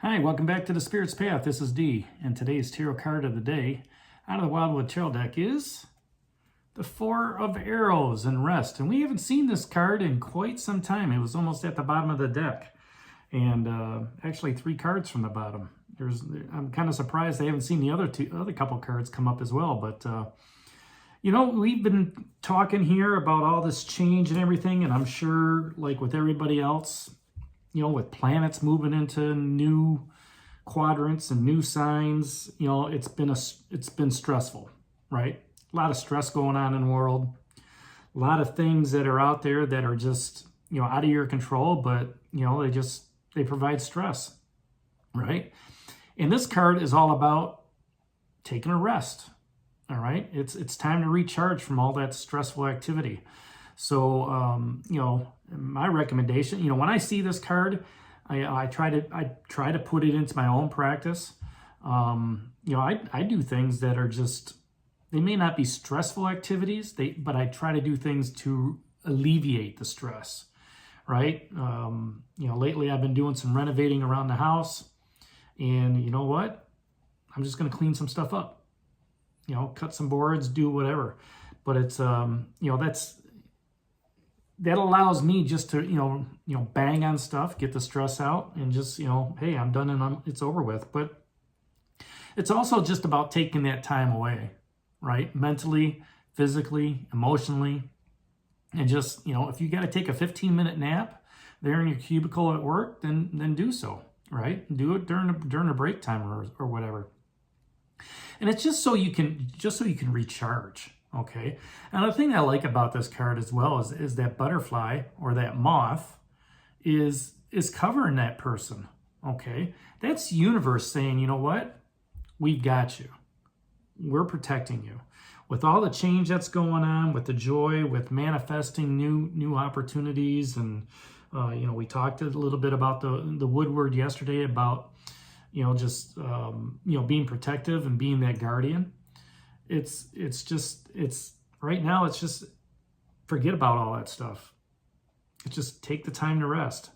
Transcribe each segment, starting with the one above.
Hi, welcome back to the Spirit's Path. This is Dee, and today's tarot card of the day out of the Wildwood Tarot deck is the Four of Arrows and Rest. And we haven't seen this card in quite some time. It was almost at the bottom of the deck, and actually 3 cards from the bottom. I'm kind of surprised I haven't seen the other couple cards come up as well. But we've been talking here about all this change and everything, and I'm sure, like with everybody else, with planets moving into new quadrants and new signs, it's been stressful, right? A lot of stress going on in the world. A lot of things that are out there that are just, out of your control, but, they provide stress, right? And this card is all about taking a rest, all right? It's time to recharge from all that stressful activity. So, my recommendation, when I see this card, I try to put it into my own practice. I do things that are just, they may not be stressful activities, but I try to do things to alleviate the stress, right? Lately I've been doing some renovating around the house, and you know what? I'm just going to clean some stuff up, cut some boards, do whatever. But it's, that allows me just to, bang on stuff, get the stress out, and just, hey, I'm done and it's over with. But it's also just about taking that time away, right? Mentally, physically, emotionally, and just, if you got to take a 15-minute nap there in your cubicle at work, then do so, right? Do it during a break time or whatever. And it's just so you can recharge. Okay, and the thing I like about this card as well is that butterfly or that moth is covering that person. Okay, that's universe saying, you know what, we've got you, we're protecting you with all the change that's going on, with the joy, with manifesting new opportunities. And we talked a little bit about the woodward yesterday about being protective and being that guardian. It's right now, it's just forget about all that stuff. It's just take the time to rest.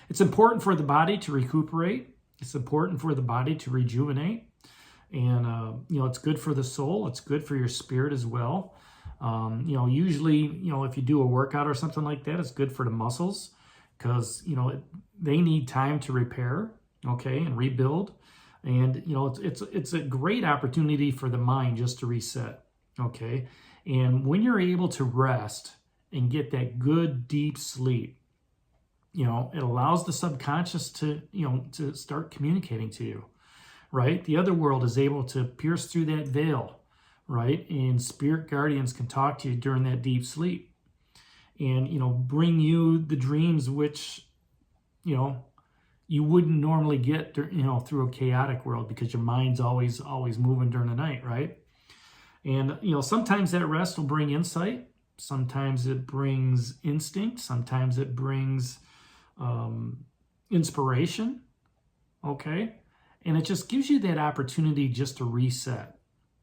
It's important for the body to recuperate. It's important for the body to rejuvenate. And, it's good for the soul. It's good for your spirit as well. Usually, if you do a workout or something like that, it's good for the muscles because, they need time to repair, okay, and rebuild. And, it's a great opportunity for the mind just to reset, okay? And when you're able to rest and get that good, deep sleep, it allows the subconscious to start communicating to you, right? The other world is able to pierce through that veil, right? And spirit guardians can talk to you during that deep sleep and, bring you the dreams which, you wouldn't normally get, through a chaotic world because your mind's always moving during the night, right? And, sometimes that rest will bring insight. Sometimes it brings instinct. Sometimes it brings inspiration, okay? And it just gives you that opportunity just to reset,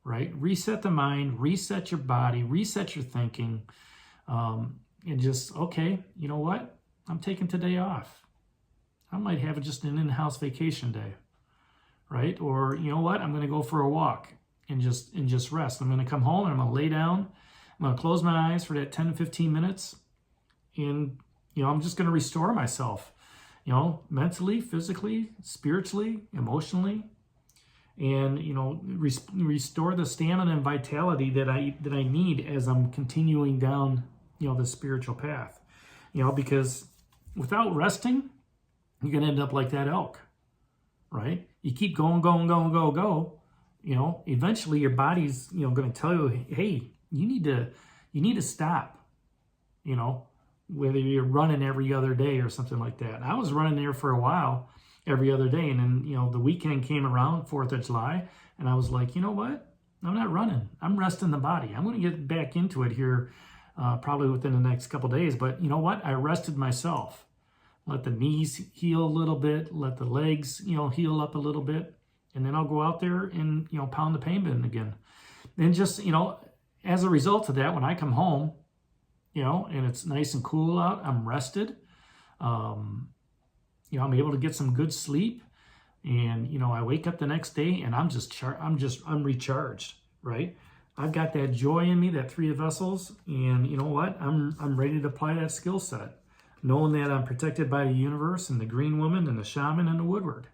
right? Reset the mind, reset your body, reset your thinking, and just, okay, you know what? I'm taking today off. I might have just an in-house vacation day, right? Or you know what? I'm going to go for a walk and just rest. I'm going to come home and I'm going to lay down. I'm going to close my eyes for that 10 to 15 minutes. And, I'm just going to restore myself, mentally, physically, spiritually, emotionally, and, restore the stamina and vitality that I need as I'm continuing down, the spiritual path, because without resting, you're going to end up like that elk, right? You keep going, eventually your body's, going to tell you, hey, you need to stop, whether you're running every other day or something like that. And I was running there for a while every other day. And then, the weekend came around, 4th of July, and I was like, you know what? I'm not running. I'm resting the body. I'm going to get back into it here probably within the next couple of days. But you know what? I rested myself. Let the knees heal a little bit. Let the legs, heal up a little bit. And then I'll go out there and, pound the pain bin again. And just, as a result of that, when I come home, and it's nice and cool out, I'm rested. I'm able to get some good sleep. And, you know, I wake up the next day and I'm recharged, right? I've got that joy in me, that 3 of Vessels, and you know what? I'm ready to apply that skill set, knowing that I'm protected by the universe and the Green Woman and the Shaman and the Woodward.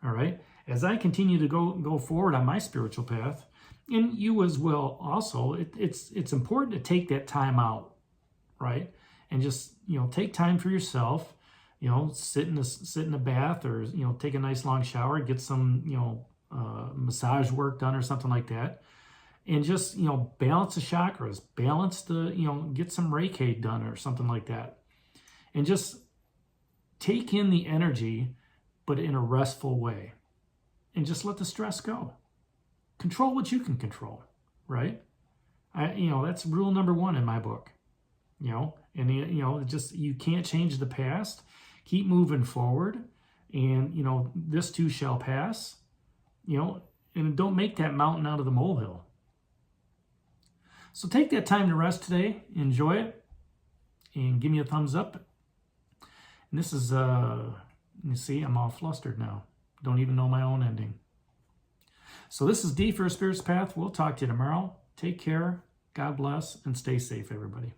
All right? As I continue to go forward on my spiritual path, and you as well also, it's important to take that time out, right? And just, you know, take time for yourself. You know, sit in a bath, or, you know, take a nice long shower, get some, you know, massage work done or something like that. And just, you know, balance the chakras, balance the, you know, get some barricades done or something like that. And just take in the energy, but in a restful way. And just let the stress go. Control what you can control, right? You know, that's rule number 1 in my book. You know, and, you know, just, you can't change the past. Keep moving forward, and, you know, this too shall pass, you know, and don't make that mountain out of the molehill. So take that time to rest today, enjoy it, and give me a thumbs up. And this is, you see, I'm all flustered now. Don't even know my own ending. So this is D for A Spirit's Path. We'll talk to you tomorrow. Take care, God bless, and stay safe, everybody.